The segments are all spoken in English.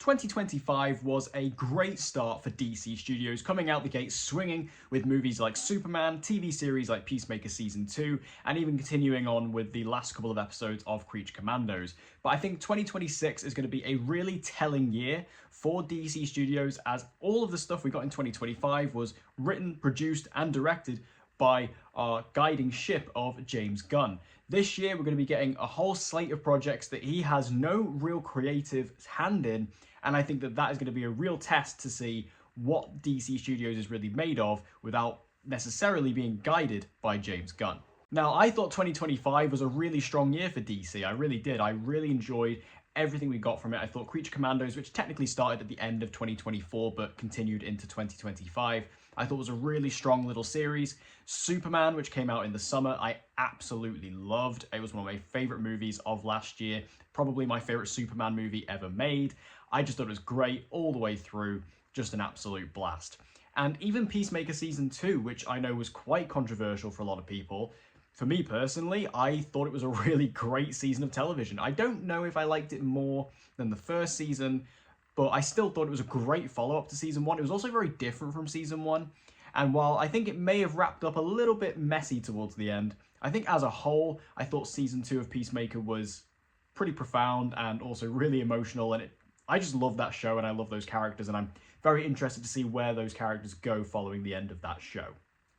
2025 was a great start for DC Studios, coming out the gate swinging with movies like Superman, TV series like Peacemaker Season 2, and even continuing on with the last couple of episodes of Creature Commandos. But I think 2026 is going to be a really telling year for DC Studios, as all of the stuff we got in 2025 was written, produced, and directed by our guiding ship of James Gunn. This year, we're going to be getting a whole slate of projects that he has no real creative hand in, and I think that that is going to be a real test to see what DC Studios is really made of without necessarily being guided by James Gunn. Now, I thought 2025 was a really strong year for DC. I really did. I really enjoyed everything we got from it. I thought Creature Commandos, which technically started at the end of 2024 but continued into 2025, I thought was a really strong little series. Superman, which came out in the summer, I absolutely loved. It was one of my favorite movies of last year, probably my favorite Superman movie ever made. I just thought it was great all the way through, just an absolute blast. And even Peacemaker Season 2, which I know was quite controversial for a lot of people, for me personally, I thought it was a really great season of television. I don't know if I liked it more than the first season, but I still thought it was a great follow-up to Season 1. It was also very different from Season 1, and while I think it may have wrapped up a little bit messy towards the end, I think as a whole, I thought Season 2 of Peacemaker was pretty profound and also really emotional, and I just love that show and I love those characters, and I'm very interested to see where those characters go following the end of that show.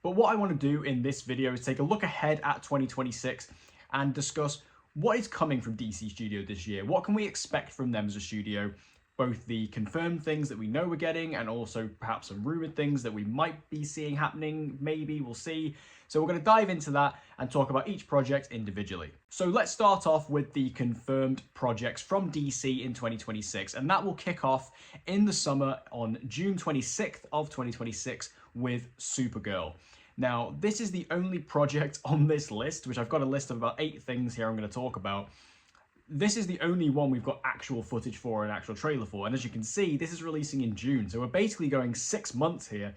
But what I want to do in this video is take a look ahead at 2026 and discuss what is coming from DC Studio this year. What can we expect from them as a studio? Both the confirmed things that we know we're getting and also perhaps some rumored things that we might be seeing happening, maybe, we'll see. So we're going to dive into that and talk about each project individually. So let's start off with the confirmed projects from DC in 2026, and that will kick off in the summer on June 26th of 2026 with Supergirl. Now, this is the only project on this list, which I've got a list of about 8 things here I'm going to talk about. This is the only one we've got actual footage for and actual trailer for, and as you can see, this is releasing in June, so we're basically going 6 months here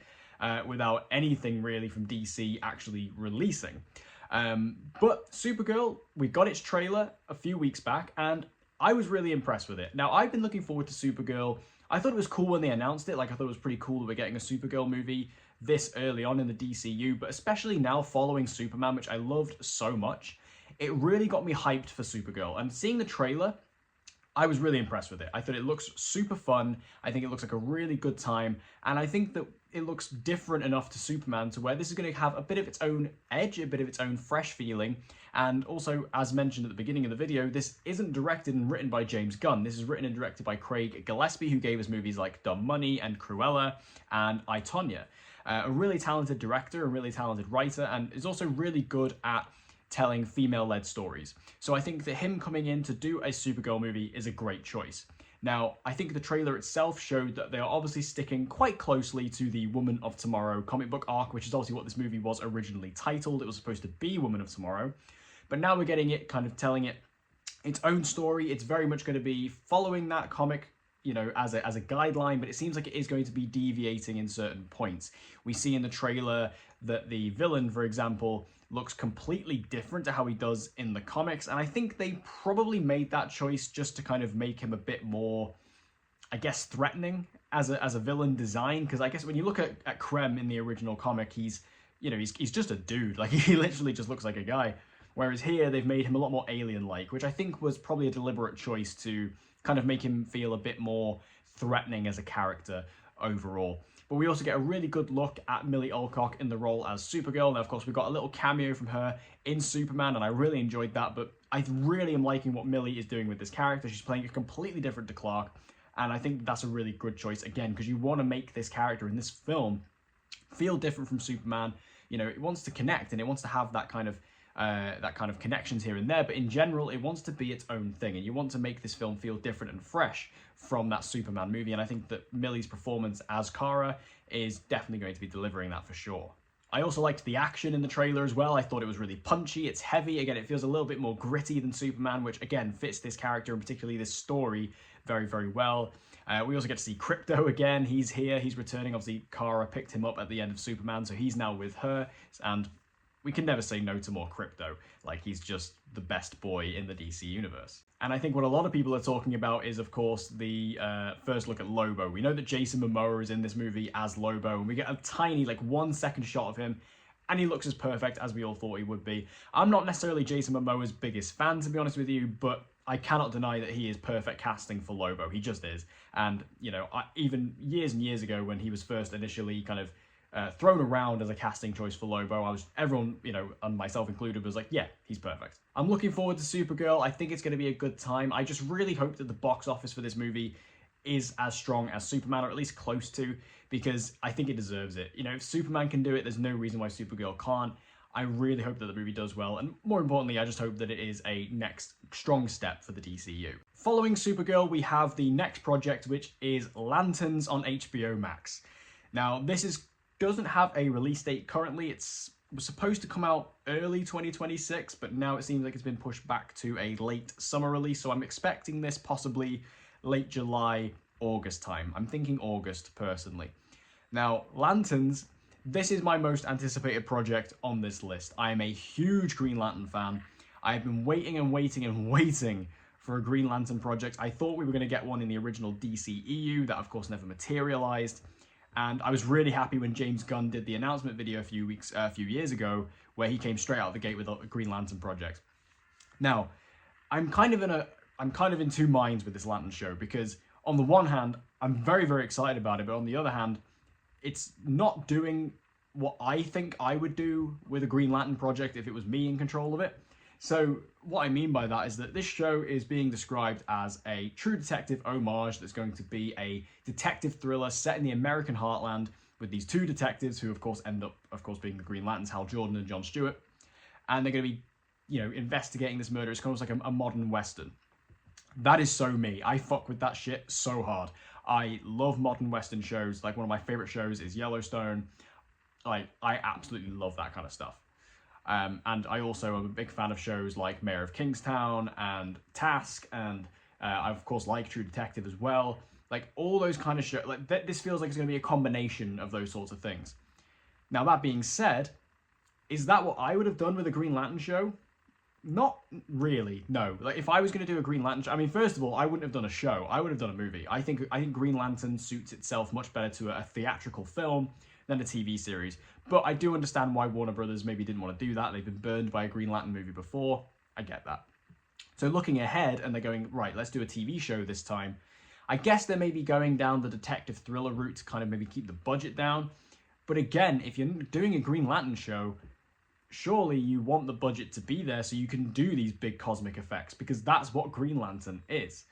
without anything really from DC actually releasing. But Supergirl, we got its trailer a few weeks back, and I was really impressed with it. Now, I've been looking forward to Supergirl. I thought it was cool when they announced it, like I thought it was pretty cool that we're getting a Supergirl movie this early on in the DCU, but especially now following Superman, which I loved so much, it really got me hyped for Supergirl. And seeing the trailer, I was really impressed with it. I thought it looks super fun. I think it looks like a really good time. And I think that it looks different enough to Superman to where this is going to have a bit of its own edge, a bit of its own fresh feeling. And also, as mentioned at the beginning of the video, this isn't directed and written by James Gunn. This is written and directed by Craig Gillespie, who gave us movies like Dumb Money and Cruella and I, Tonya. A really talented director, a really talented writer, and is also really good at telling female-led stories. So I think that him coming in to do a Supergirl movie is a great choice. Now, I think the trailer itself showed that they are obviously sticking quite closely to the Woman of Tomorrow comic book arc, which is obviously what this movie was originally titled. It was supposed to be Woman of Tomorrow, but now we're getting it kind of telling it its own story. It's very much going to be following that comic, you know, as a guideline, but it seems like it is going to be deviating in certain points. We see in the trailer that the villain, for example, looks completely different to how he does in the comics, and I think they probably made that choice just to kind of make him a bit more, I guess, threatening as a villain design, because I guess when you look at Krem in the original comic, he's just a dude, like he literally just looks like a guy, whereas here they've made him a lot more alien-like, which I think was probably a deliberate choice to kind of make him feel a bit more threatening as a character overall. But we also get a really good look at Millie Alcock in the role as Supergirl. Now, of course, we got a little cameo from her in Superman, and I really enjoyed that, but I really am liking what Millie is doing with this character. She's playing it completely different to Clark, and I think that's a really good choice, again, because you want to make this character in this film feel different from Superman. You know, it wants to connect, and it wants to have that kind of connections here and there, but in general, it wants to be its own thing, and you want to make this film feel different and fresh from that Superman movie, and I think that Millie's performance as Kara is definitely going to be delivering that for sure. I also liked the action in the trailer as well. I thought it was really punchy, it's heavy, again, it feels a little bit more gritty than Superman, which again fits this character and particularly this story very, very well. We also get to see Crypto again. He's here, he's returning. Obviously, Kara picked him up at the end of Superman, so he's now with her, and we can never say no to more crypto. Like, he's just the best boy in the DC universe. And I think what a lot of people are talking about is, of course, the first look at Lobo. We know that Jason Momoa is in this movie as Lobo, and we get a tiny, like, 1-second shot of him, and he looks as perfect as we all thought he would be. I'm not necessarily Jason Momoa's biggest fan, to be honest with you, but I cannot deny that he is perfect casting for Lobo. He just is. And, you know, even years and years ago when he was first initially kind of thrown around as a casting choice for Lobo, everyone, you know, and myself included, was like, yeah, he's perfect. I'm looking forward to Supergirl. I think it's going to be a good time. I just really hope that the box office for this movie is as strong as Superman, or at least close to, because I think it deserves it. You know, if Superman can do it, there's no reason why Supergirl can't. I really hope that the movie does well, and more importantly, I just hope that it is a next strong step for the DCU. Following Supergirl, we have the next project, which is Lanterns on HBO Max. Now, this doesn't have a release date currently. It was supposed to come out early 2026, but now it seems like it's been pushed back to a late summer release, so I'm expecting this possibly late July, August time. I'm thinking August, personally. Now, Lanterns, this is my most anticipated project on this list. I am a huge Green Lantern fan. I have been waiting and waiting and waiting for a Green Lantern project. I thought we were going to get one in the original DCEU, that of course never materialized. And I was really happy when James Gunn did the announcement video a few years ago, where he came straight out of the gate with a Green Lantern project. Now, I'm kind of in two minds with this Lantern show, because on the one hand, I'm very, very excited about it, but on the other hand, it's not doing what I think I would do with a Green Lantern project if it was me in control of it. So what I mean by that is that this show is being described as a True Detective homage that's going to be a detective thriller set in the American heartland with these two detectives who, of course, end up, of course, being the Green Lanterns, Hal Jordan and Jon Stewart. And they're going to be, you know, investigating this murder. It's kind of like a modern Western. That is so me. I fuck with that shit so hard. I love modern Western shows. Like, one of my favorite shows is Yellowstone. Like, I absolutely love that kind of stuff. And I also am a big fan of shows like Mayor of Kingstown and Task, and I of course like True Detective as well. Like, all those kind of shows, like this feels like it's going to be a combination of those sorts of things. Now, that being said, is that what I would have done with a Green Lantern show? Not really, no. Like, if I was going to do a Green Lantern show, I mean, first of all, I wouldn't have done a show. I would have done a movie. I think Green Lantern suits itself much better to a theatrical film than a TV series. But I do understand why Warner Brothers maybe didn't want to do that. They've been burned by a Green Lantern movie before. I get that. So looking ahead, and they're going, right, let's do a TV show this time. I guess they're maybe going down the detective thriller route to kind of maybe keep the budget down. But again, if you're doing a Green Lantern show, surely you want the budget to be there so you can do these big cosmic effects, because that's what Green Lantern is.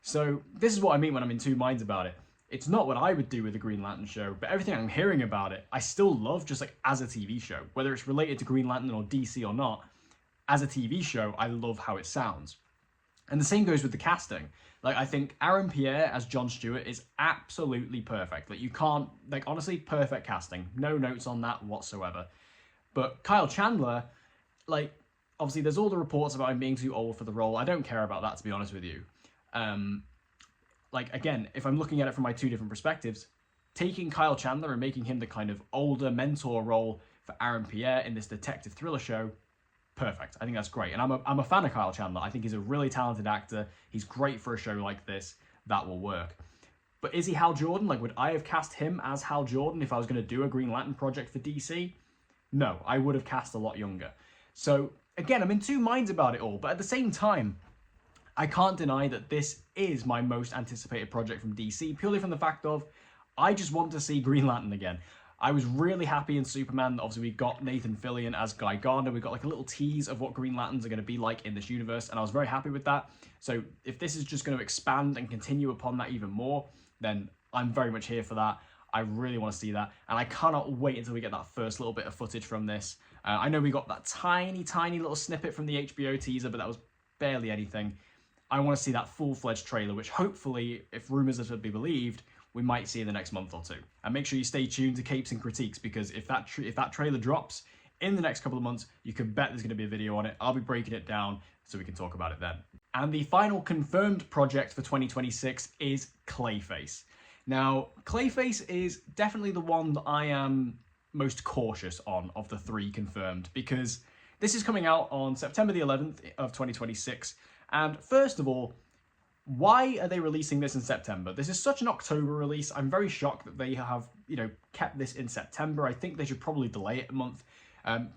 So this is what I mean when I'm in two minds about it. It's not what I would do with a Green Lantern show, but everything I'm hearing about it, I still love, just like as a TV show. Whether it's related to Green Lantern or DC or not, as a TV show, I love how it sounds. And the same goes with the casting. Like, I think Aaron Pierre as Jon Stewart is absolutely perfect. Like, you can't, like, honestly, perfect casting. No notes on that whatsoever. But Kyle Chandler, like, obviously there's all the reports about him being too old for the role. I don't care about that, to be honest with you. Like, again, if I'm looking at it from my two different perspectives, taking Kyle Chandler and making him the kind of older mentor role for Aaron Pierre in this detective thriller show, perfect. I think that's great. And I'm a fan of Kyle Chandler. I think he's a really talented actor. He's great for a show like this. That will work. But is he Hal Jordan? Like, would I have cast him as Hal Jordan if I was going to do a Green Lantern project for DC? No, I would have cast a lot younger. So, again, I'm in two minds about it all. But at the same time, I can't deny that this is my most anticipated project from DC, purely from the fact of, I just want to see Green Lantern again. I was really happy in Superman that obviously we got Nathan Fillion as Guy Gardner. We got like a little tease of what Green Lanterns are going to be like in this universe, and I was very happy with that. So if this is just going to expand and continue upon that even more, then I'm very much here for that. I really want to see that, and I cannot wait until we get that first little bit of footage from this. I know we got that tiny little snippet from the HBO teaser, but that was barely anything. I want to see that full-fledged trailer, which hopefully, if rumours are to be believed, we might see in the next month or two. And make sure you stay tuned to Capes and Critiques, because if that trailer drops in the next couple of months, you can bet there's going to be a video on it. I'll be breaking it down so we can talk about it then. And the final confirmed project for 2026 is Clayface. Now, Clayface is definitely the one that I am most cautious on of the three confirmed, because this is coming out on September the 11th of 2026. And first of all, why are they releasing this in September? This is such an October release. I'm very shocked that they have, kept this in September. I think they should probably delay it a month.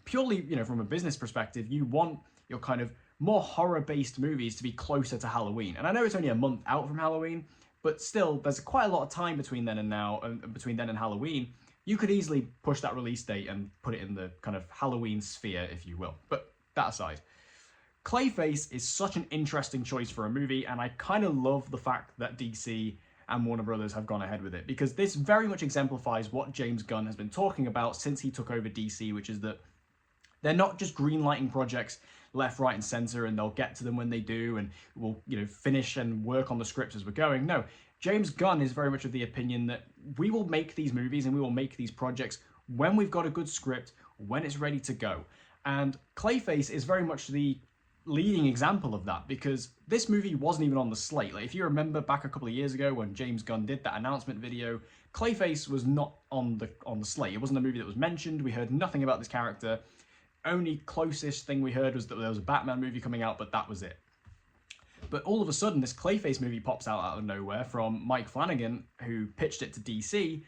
Purely, from a business perspective, you want your kind of more horror-based movies to be closer to Halloween. And I know it's only a month out from Halloween, but still, there's quite a lot of time between then and now, and between then and Halloween. You could easily push that release date and put it in the kind of Halloween sphere, if you will. But that aside, Clayface is such an interesting choice for a movie, and I kind of love the fact that DC and Warner Brothers have gone ahead with it, because this very much exemplifies what James Gunn has been talking about since he took over DC, which is that they're not just greenlighting projects left, right, and center, and they'll get to them when they do, and we'll, finish and work on the scripts as we're going. No, James Gunn is very much of the opinion that we will make these movies and we will make these projects when we've got a good script, when it's ready to go. And Clayface is very much the leading example of that, because this movie wasn't even on the slate. Like, if you remember back a couple of years ago when James Gunn did that announcement video, Clayface was not on the slate. It wasn't a movie that was mentioned. We heard nothing about this character. Only closest thing we heard was that there was a Batman movie coming out, but that was it. But all of a sudden, this Clayface movie pops out of nowhere from Mike Flanagan, who pitched it to DC,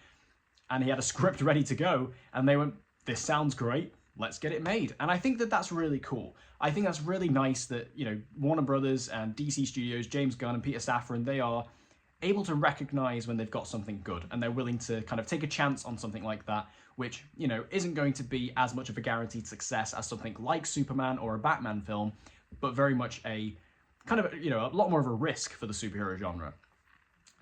and he had a script ready to go, and they went, this sounds great, let's get it made. And I think that that's really cool. I think that's really nice that, Warner Brothers and DC Studios, James Gunn and Peter Safran, they are able to recognize when they've got something good, and they're willing to kind of take a chance on something like that, which, isn't going to be as much of a guaranteed success as something like Superman or a Batman film, but very much a kind of, a lot more of a risk for the superhero genre.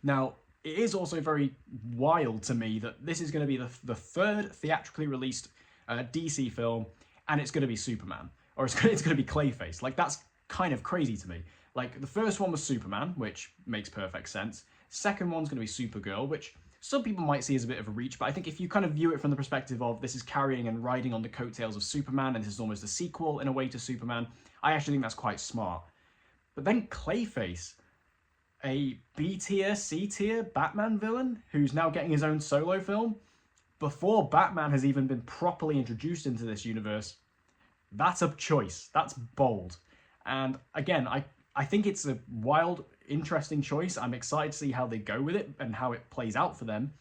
Now, it is also very wild to me that this is going to be the third theatrically released DC film, and it's going to be Superman, or it's going to be Clayface. Like, that's kind of crazy to me. Like, the first one was Superman, which makes perfect sense. Second one's going to be Supergirl, which some people might see as a bit of a reach, but I think if you kind of view it from the perspective of this is carrying and riding on the coattails of Superman, and this is almost a sequel in a way to Superman, I actually think that's quite smart. But then Clayface, a B-tier, C-tier Batman villain who's now getting his own solo film, before Batman has even been properly introduced into this universe, that's a choice. That's bold. And again, I think it's a wild, interesting choice. I'm excited to see how they go with it and how it plays out for them.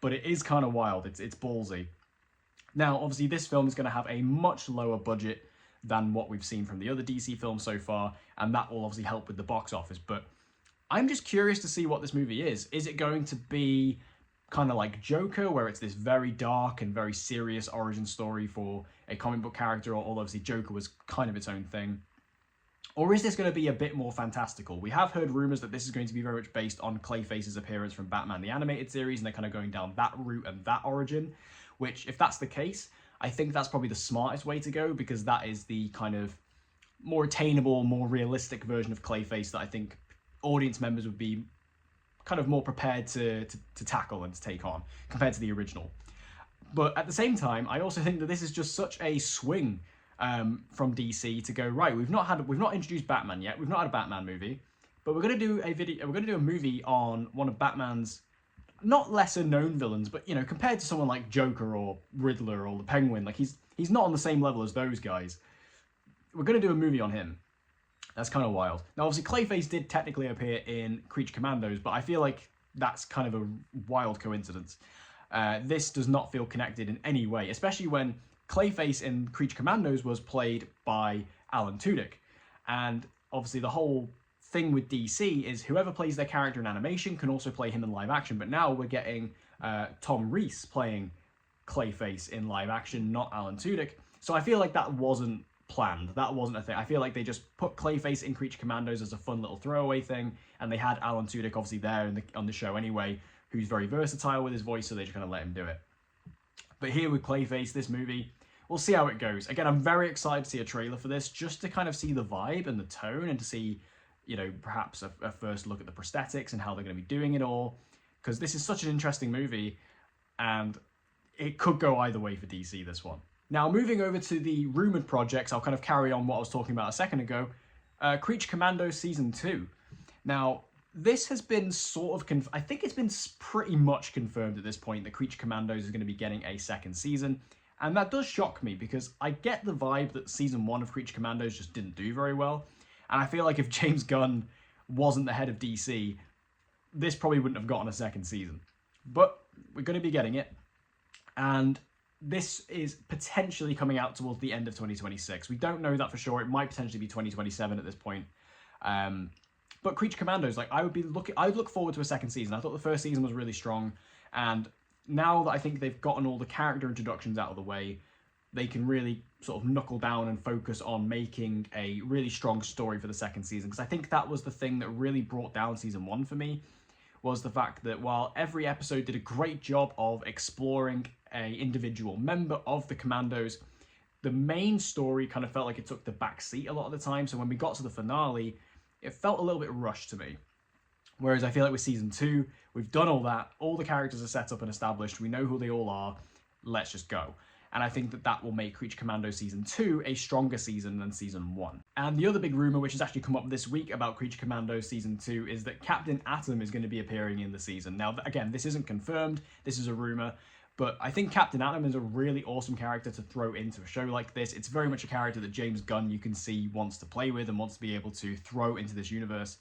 But it is kind of wild. It's ballsy. Now, obviously, this film is going to have a much lower budget than what we've seen from the other DC films so far, and that will obviously help with the box office. But I'm just curious to see what this movie is. Is it going to be kind of like Joker, where it's this very dark and very serious origin story for a comic book character, although obviously Joker was kind of its own thing? Or is this going to be a bit more fantastical? We have heard rumors that this is going to be very much based on Clayface's appearance from Batman the Animated Series, and they're kind of going down that route and that origin, which, if that's the case, I think that's probably the smartest way to go, because that is the kind of more attainable, more realistic version of Clayface that I think audience members would be kind of more prepared to tackle and to take on compared to the original. But at the same time, I also think that this is just such a swing from DC to go, right, we've not introduced Batman yet, we've not had a Batman movie, but we're going to do a movie on one of Batman's not lesser known villains, but compared to someone like Joker or Riddler or the Penguin, like he's not on the same level as those guys. We're going to do a movie on him. That's kind of wild. Now, obviously, Clayface did technically appear in Creature Commandos, but I feel like that's kind of a wild coincidence. This does not feel connected in any way, especially when Clayface in Creature Commandos was played by Alan Tudyk. And obviously the whole thing with DC is whoever plays their character in animation can also play him in live action. But now we're getting Tom Reese playing Clayface in live action, not Alan Tudyk. So I feel like that wasn't planned. That wasn't a thing. I feel like they just put Clayface in Creature Commandos as a fun little throwaway thing, and they had Alan Tudyk obviously there on the show anyway, who's very versatile with his voice, so they just kind of let him do it. But here with Clayface, this movie, we'll see how it goes. Again, I'm very excited to see a trailer for this, just to kind of see the vibe and the tone, and to see, perhaps a first look at the prosthetics and how they're going to be doing it all. Because this is such an interesting movie, and it could go either way for DC, this one. Now, moving over to the rumoured projects, I'll kind of carry on what I was talking about a second ago. Creature Commandos Season 2. Now, this has been sort of, I think it's been pretty much confirmed at this point that Creature Commandos is going to be getting a second season. And that does shock me because I get the vibe that season 1 of Creature Commandos just didn't do very well. And I feel like if James Gunn wasn't the head of DC, this probably wouldn't have gotten a second season. But we're going to be getting it. And this is potentially coming out towards the end of 2026. We don't know that for sure. It might potentially be 2027 at this point. But Creature Commandos, like, I'd look forward to a second season. I thought the first season was really strong, and now that I think they've gotten all the character introductions out of the way, they can really sort of knuckle down and focus on making a really strong story for the second season. Because I think that was the thing that really brought down season 1 for me, was the fact that while every episode did a great job of exploring a individual member of the Commandos, the main story kind of felt like it took the back seat a lot of the time. So when we got to the finale, it felt a little bit rushed to me. Whereas I feel like with season 2, we've done all that, all the characters are set up and established, we know who they all are, let's just go. And I think that that will make Creature Commando season 2 a stronger season than season 1. And the other big rumor, which has actually come up this week about Creature Commando season 2, is that Captain Atom is going to be appearing in the season. Now, again, this isn't confirmed, this is a rumor, but I think Captain Atom is a really awesome character to throw into a show like this. It's very much a character that James Gunn, you can see, wants to play with and wants to be able to throw into this universe.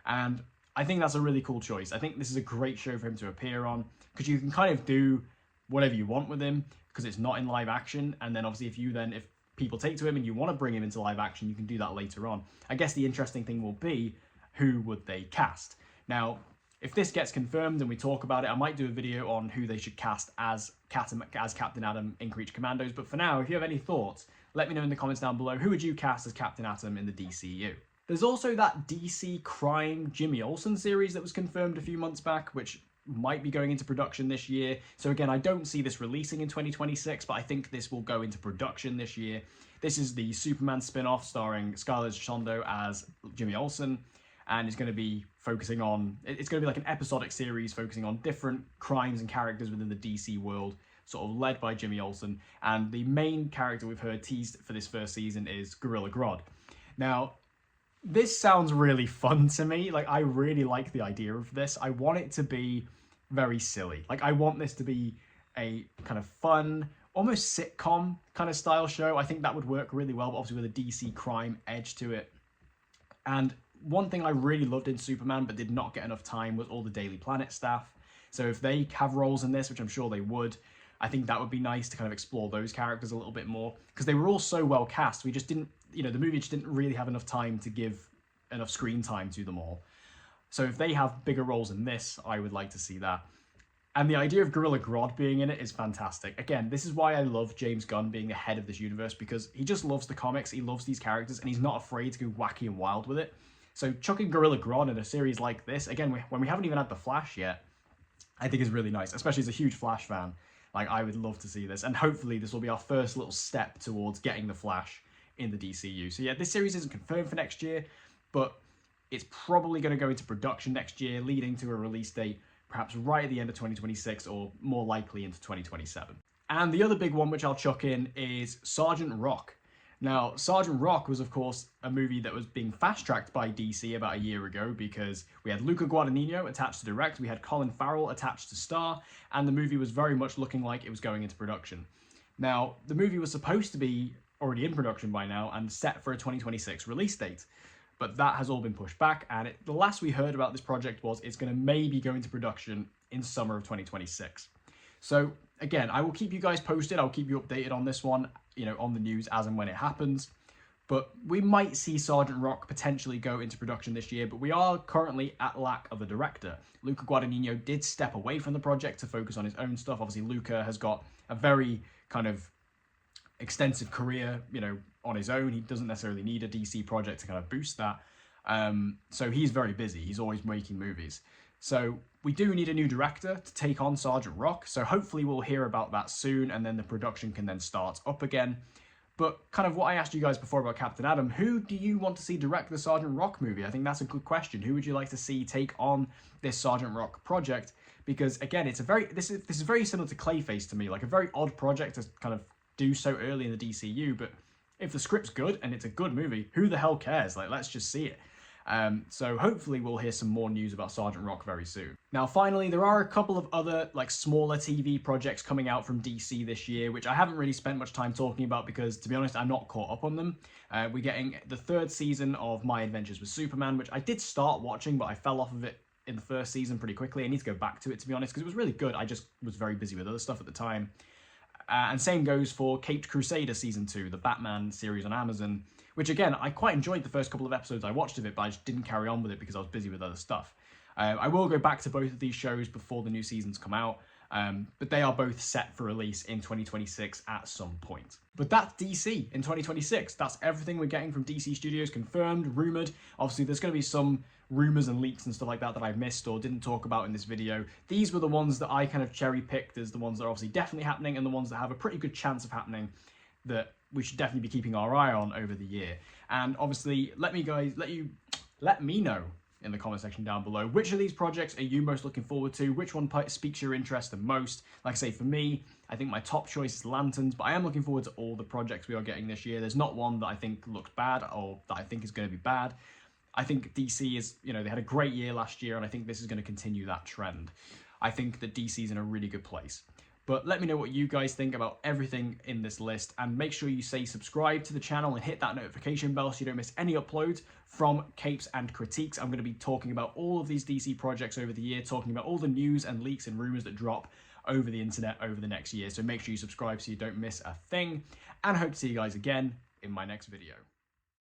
And I think that's a really cool choice. I think this is a great show for him to appear on, because you can kind of do whatever you want with him, because it's not in live action. And then obviously if people take to him and you want to bring him into live action, you can do that later on. I guess the interesting thing will be, who would they cast? Now, if this gets confirmed and we talk about it, I might do a video on who they should cast as Captain Atom in Creature Commandos. But for now, if you have any thoughts, let me know in the comments down below. Who would you cast as Captain Atom in the DCU? There's also that DC crime Jimmy Olsen series that was confirmed a few months back, which might be going into production this year. So again, I don't see this releasing in 2026, but I think this will go into production this year. This is the Superman spin-off starring Scarlett Johansson as Jimmy Olsen. And it's going to be focusing on, it's going to be like an episodic series focusing on different crimes and characters within the DC world, sort of led by Jimmy Olsen. And the main character we've heard teased for this first season is Gorilla Grodd. Now, this sounds really fun to me. Like, I really like the idea of this. I want it to be very silly. Like, I want this to be a kind of fun, almost sitcom kind of style show. I think that would work really well, but obviously with a DC crime edge to it. And one thing I really loved in Superman but did not get enough time was all the Daily Planet staff. So if they have roles in this, which I'm sure they would, I think that would be nice to kind of explore those characters a little bit more, because they were all so well cast. We just didn't, the movie just didn't really have enough time to give enough screen time to them all. So if they have bigger roles in this, I would like to see that. And the idea of Gorilla Grodd being in it is fantastic. Again, this is why I love James Gunn being the head of this universe, because he just loves the comics, he loves these characters, and he's not afraid to go wacky and wild with it. So chucking Gorilla Grodd in a series like this, again, when we haven't even had The Flash yet, I think is really nice, especially as a huge Flash fan. Like, I would love to see this, and hopefully this will be our first little step towards getting The Flash in the DCU. So yeah, this series isn't confirmed for next year, but it's probably going to go into production next year, leading to a release date perhaps right at the end of 2026, or more likely into 2027. And the other big one which I'll chuck in is Sergeant Rock. Now, Sergeant Rock was, of course, a movie that was being fast-tracked by DC about a year ago, because we had Luca Guadagnino attached to direct, we had Colin Farrell attached to star, and the movie was very much looking like it was going into production. Now, the movie was supposed to be already in production by now and set for a 2026 release date, but that has all been pushed back, and the last we heard about this project was it's going to maybe go into production in summer of 2026. So, again, I will keep you guys posted, I'll keep you updated on this one, on the news as and when it happens. But we might see Sergeant Rock potentially go into production this year, but we are currently at lack of a director. Luca Guadagnino did step away from the project to focus on his own stuff. Obviously, Luca has got a very kind of extensive career, on his own. He doesn't necessarily need a DC project to kind of boost that. So he's very busy. He's always making movies. So we do need a new director to take on Sergeant Rock. So hopefully we'll hear about that soon, and then the production can then start up again. But kind of what I asked you guys before about Captain Atom, who do you want to see direct the Sergeant Rock movie? I think that's a good question. Who would you like to see take on this Sergeant Rock project? Because again, this is very similar to Clayface to me, like a very odd project to kind of do so early in the DCU. But if the script's good and it's a good movie, who the hell cares? Like, let's just see it. So hopefully we'll hear some more news about Sergeant Rock very soon. Now finally, there are a couple of other like smaller TV projects coming out from DC this year, which I haven't really spent much time talking about because, to be honest, I'm not caught up on them. We're getting the third season of My Adventures with Superman, which I did start watching, but I fell off of it in the first season pretty quickly. I need to go back to it, to be honest, because it was really good. I just was very busy with other stuff at the time. And same goes for Caped Crusader Season 2, the Batman series on Amazon, which again, I quite enjoyed the first couple of episodes I watched of it, but I just didn't carry on with it because I was busy with other stuff. I will go back to both of these shows before the new seasons come out, but they are both set for release in 2026 at some point. But that's DC in 2026. That's everything we're getting from DC Studios, confirmed, rumoured. Obviously, there's going to be some rumours and leaks and stuff like that that I've missed or didn't talk about in this video. These were the ones that I kind of cherry-picked as the ones that are obviously definitely happening and the ones that have a pretty good chance of happening that we should definitely be keeping our eye on over the year. And obviously, let me know in the comment section down below, which of these projects are you most looking forward to? Which one speaks your interest the most? Like I say, for me, I think my top choice is Lanterns, but I am looking forward to all the projects we are getting this year. There's not one that I think looks bad or that I think is going to be bad. I think DC is, they had a great year last year, and I think this is going to continue that trend. I think that DC is in a really good place. But let me know what you guys think about everything in this list, and make sure you say subscribe to the channel and hit that notification bell so you don't miss any uploads from Capes and Critiques. I'm going to be talking about all of these DC projects over the year, talking about all the news and leaks and rumours that drop over the internet over the next year. So make sure you subscribe so you don't miss a thing, and I hope to see you guys again in my next video.